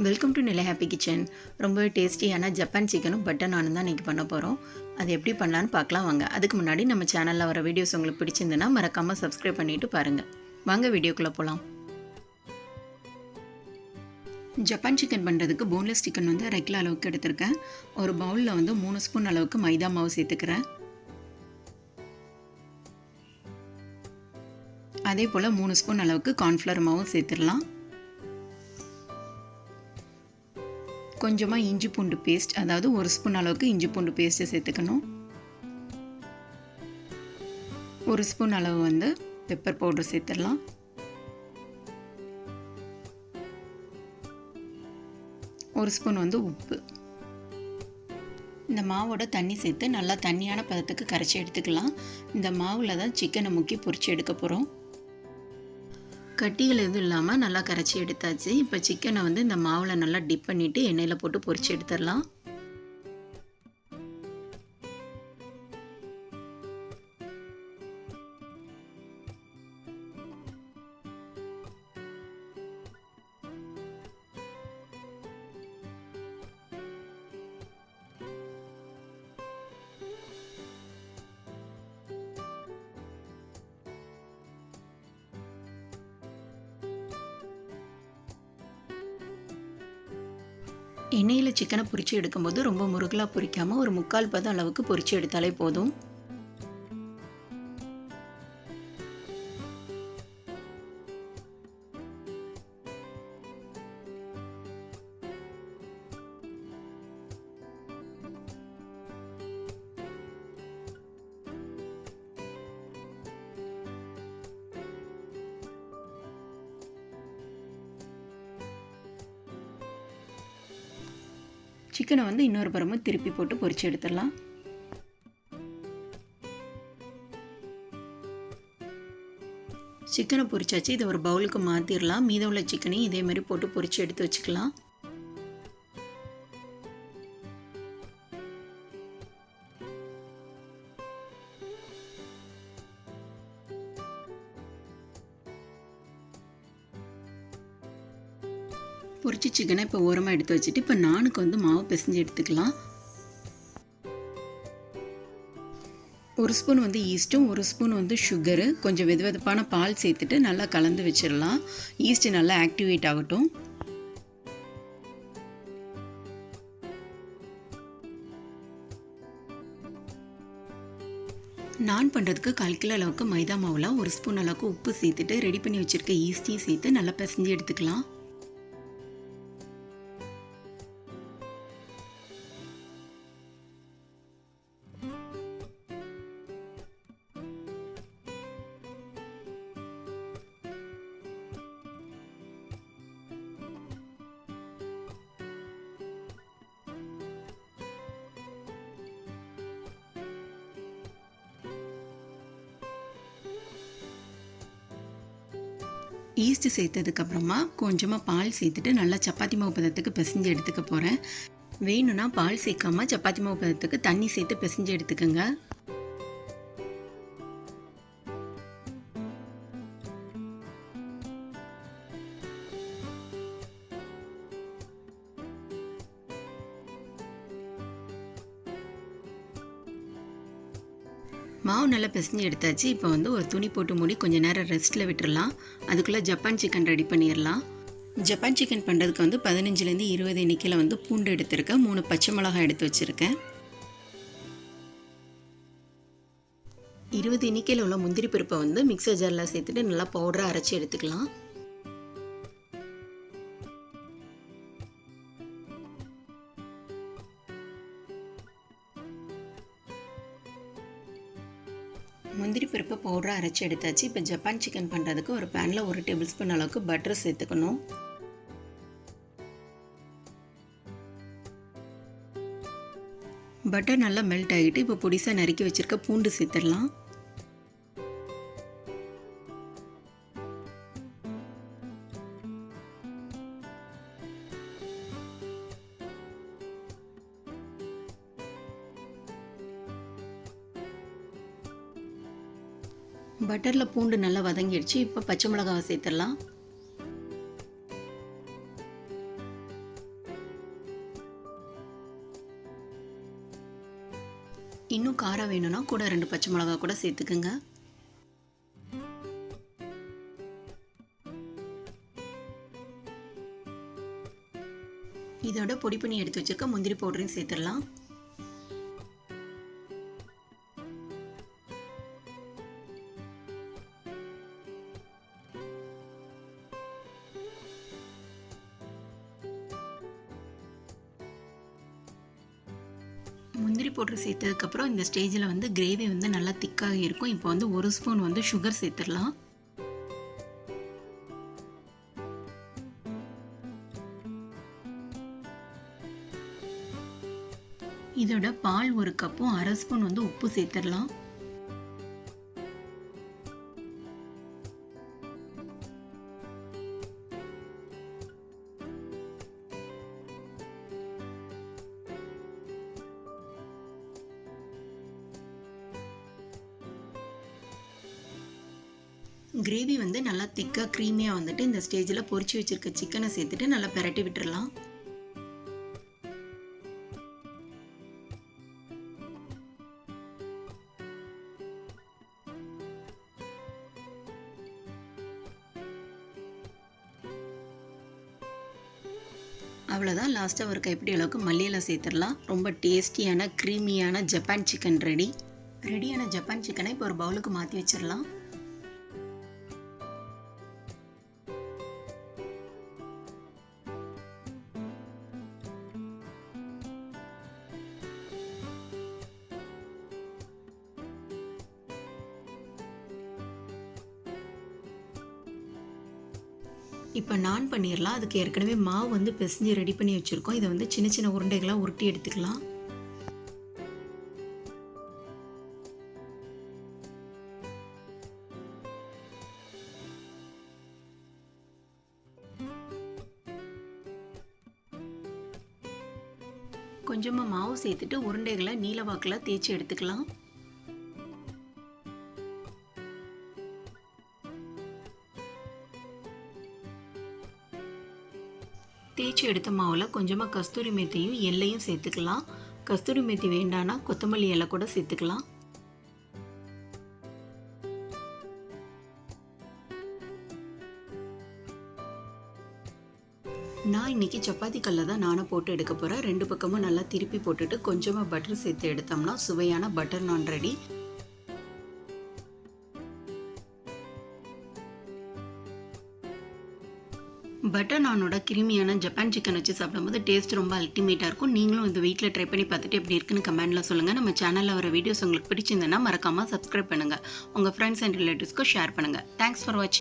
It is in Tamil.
வெல்கம் டு நிலை ஹாப்பி கிச்சன். ரொம்பவே டேஸ்டியான ஜப்பான் சிக்கனும் பட்டர் நானும் தான் இன்றைக்கி பண்ண போகிறோம். அது எப்படி பண்ணலான்னு பார்க்கலாம் வாங்க. அதுக்கு முன்னாடி நம்ம சேனலில் வர வீடியோஸ் உங்களுக்கு பிடிச்சிருந்துன்னா மறக்காமல் சப்ஸ்கிரைப் பண்ணிவிட்டு பாருங்கள். வாங்க வீடியோக்குள்ளே போகலாம். ஜப்பான் சிக்கன் பண்ணுறதுக்கு போன்லெஸ் சிக்கன் வந்து 1/2 கிலோ அளவுக்கு எடுத்திருக்கேன். ஒரு பவுலில் வந்து 3 ஸ்பூன் அளவுக்கு மைதா மாவு சேர்த்துக்கிறேன். அதே போல் 3 ஸ்பூன் அளவுக்கு கார்ன்ஃப்ளவர் மாவும் சேர்த்துடலாம். கொஞ்சமாக இஞ்சி பூண்டு பேஸ்ட், அதாவது 1 ஸ்பூன் அளவுக்கு இஞ்சி பூண்டு பேஸ்ட்டு சேர்த்துக்கணும். 1 ஸ்பூன் அளவு வந்து பெப்பர் பவுடர் சேர்த்துடலாம். ஒரு ஸ்பூன் வந்து உப்பு. இந்த மாவோட தண்ணி சேர்த்து நல்லா தண்ணியான பதத்துக்கு கரைச்சி எடுத்துக்கலாம். இந்த மாவில் தான் சிக்கனை முக்கி பொரிச்சு எடுக்க போகிறோம். கட்டிகள் எதுவும் இல்லாமல் நல்லா கரைச்சி எடுத்தாச்சு. இப்போ சிக்கனை வந்து இந்த மாவில் நல்லா டிப் பண்ணிவிட்டு எண்ணெயில் போட்டு பொரிச்சு எடுத்துடலாம். எண்ணெயில் சிக்கனை பொரிச்சு எடுக்கும்போது ரொம்ப முருகலாக பொரிக்காமல் ஒரு 3/4 பதம் அளவுக்கு பொரிச்சு எடுத்தாலே போதும். சிக்கனை வந்து இன்னொரு புறமும் திருப்பி போட்டு பொரிச்சு எடுத்துடலாம். சிக்கனை பொரிச்சாச்சு. இதை ஒரு பவுலுக்கு மாற்றிடலாம். மீதம் உள்ள சிக்கனையும் இதே மாதிரி போட்டு பொரிச்சு எடுத்து வச்சுக்கலாம். பொரிச்சு சிக்கனை இப்போ ஓரமாக எடுத்து வச்சுட்டு இப்போ நானுக்கு வந்து மாவு பிசைஞ்சு எடுத்துக்கலாம். 1 ஸ்பூன் வந்து ஈஸ்ட்டும் 1 ஸ்பூன் வந்து சுகரு, கொஞ்சம் வெதுவெதுப்பான பால் சேர்த்துட்டு நல்லா கலந்து வச்சிடலாம். ஈஸ்ட் நல்லா ஆக்டிவேட் ஆகட்டும். நான் பண்ணுறதுக்கு 1/4 கிலோ அளவுக்கு மைதா மாவில் 1 ஸ்பூன் அளவுக்கு உப்பு சேர்த்துட்டு ரெடி பண்ணி வச்சுருக்க ஈஸ்ட்டையும் சேர்த்து நல்லா பிசைஞ்சு எடுத்துக்கலாம். ஈஸ்ட் சேர்த்ததுக்கப்புறமா கொஞ்சமாக பால் சேர்த்துட்டு நல்லா சப்பாத்தி மாவு பதத்துக்கு பிசைஞ்சு எடுத்துக்க போகிறேன். வேணும்னா பால் சேர்க்காமல் சப்பாத்தி மாவு பதத்துக்கு தண்ணி சேர்த்து பிசைஞ்சு எடுத்துக்கோங்க. மாவு நல்லா பிசைஞ்சு எடுத்தாச்சு. இப்போ வந்து ஒரு துணி போட்டு மூடி கொஞ்சம் நேரம் ரெஸ்ட்டில் விட்டுடலாம். அதுக்குள்ளே ஜப்பான் சிக்கன் ரெடி பண்ணிடலாம். ஜப்பான் சிக்கன் பண்ணுறதுக்கு வந்து 15லேருந்து 20 எண்ணிக்கையில் வந்து பூண்டு எடுத்துருக்கேன். 3 பச்சை மிளகாய் எடுத்து வச்சுருக்கேன். 20 எண்ணிக்கையில் உள்ள முந்திரி பருப்பை வந்து மிக்சர் ஜாரில் சேர்த்துட்டு நல்லா பவுடராக அரைச்சி எடுத்துக்கலாம். முந்திரி பருப்பு பவுடராக அரைச்சி எடுத்தாச்சு. இப்போ ஜப்பான் சிக்கன் பண்ணுறதுக்கு ஒரு பேனில் 1 டேபிள் ஸ்பூன் அளவுக்கு பட்டர் சேர்த்துக்கணும். பட்டர் நல்லா மெல்ட் ஆகிட்டு இப்போ பொடிசாக நறுக்கி வச்சுருக்க பூண்டு சேர்த்துடலாம். பட்டரில் பூண்டு நல்லா வதங்கிடுச்சு. இப்போ பச்சை மிளகாவை சேர்த்துடலாம். இன்னும் காரம் வேணும்னா கூட 2 பச்சை மிளகா கூட சேர்த்துக்குங்க. இதோட பொடி பண்ணி எடுத்து வச்சிருக்க முந்திரி பவுடரையும் சேர்த்துடலாம். முந்திரி பவுடர் சேர்த்ததுக்கப்புறம் இந்த ஸ்டேஜில் வந்து கிரேவி வந்து நல்லா திக்காக இருக்கும். இப்போ வந்து 1 ஸ்பூன் வந்து சுகர் சேர்த்துடலாம். இதோட பால் 1 கப்பும் 1/2 ஸ்பூன் வந்து உப்பு சேர்த்துடலாம். கிரேவி வந்து நல்லா திக்காக க்ரீமியாக வந்துட்டு இந்த ஸ்டேஜில் பொரிச்சு வச்சிருக்க சிக்கனை சேர்த்துட்டு நல்லா பிரட்டி விட்டுறலாம். அவ்வளோதான், லாஸ்ட்டாக ஒரு கைப்பிடி அளவுக்கு மல்லி இலை சேர்த்துடலாம். ரொம்ப டேஸ்டியான க்ரீமியான ஜப்பான் சிக்கன் ரெடி. ரெடியான ஜப்பான் சிக்கனை இப்போ ஒரு பவுலுக்கு மாற்றி வச்சிடலாம். இப்போ நான் பண்ணிடலாம். அதுக்கு ஏற்கனவே மாவு வந்து பிசைஞ்சு ரெடி பண்ணி வச்சுருக்கோம். இதை வந்து சின்ன சின்ன உருண்டைகளாக உருட்டி எடுத்துக்கலாம். கொஞ்சமாக மாவு சேர்த்துட்டு உருண்டைகளை நீல வாக்கில் தேய்ச்சி எடுத்துக்கலாம். தேய்ச்சி எடுத்த மாவில் கொஞ்சமாக கஸ்தூரி மேத்தியும் எல்லையும் சேர்த்துக்கலாம். கஸ்தூரி மேத்தி வேண்டானா கொத்தமல்லி இலை கூட சேர்த்துக்கலாம். நான் இன்றைக்கி சப்பாத்தி கல்லில் தான் நானை போட்டு எடுக்க போகிறேன். 2 பக்கமும் நல்லா திருப்பி போட்டுட்டு கொஞ்சமாக பட்டர் சேர்த்து எடுத்தோம்னா சுவையான பட்டர் நான் ரெடி. பட்டர் நானோட கிருமியான ஜப்பான் சிக்கன் வச்சு சாப்பிடும்போது டேஸ்ட் ரொம்ப அல்டிமேட்டாக இருக்கும். நீங்களும் இந்த வீட்டில் ட்ரை பண்ணி பார்த்துட்டு எப்படி இருக்குன்னு கமெண்ட்டில் சொல்லுங்கள். நம்ம சேனலில் வர வீடியோஸ் உங்களுக்கு பிடிச்சிருந்ததுன்னா மறக்காமல் சப்ஸ்கிரைப் பண்ணுங்கள். உங்கள் ஃப்ரெண்ட்ஸ் அண்ட் ரிலேட்டிவ்ஸ்க்கு ஷேர் பண்ணுங்கள். தேங்க்ஸ் ஃபார் வாட்சிங்.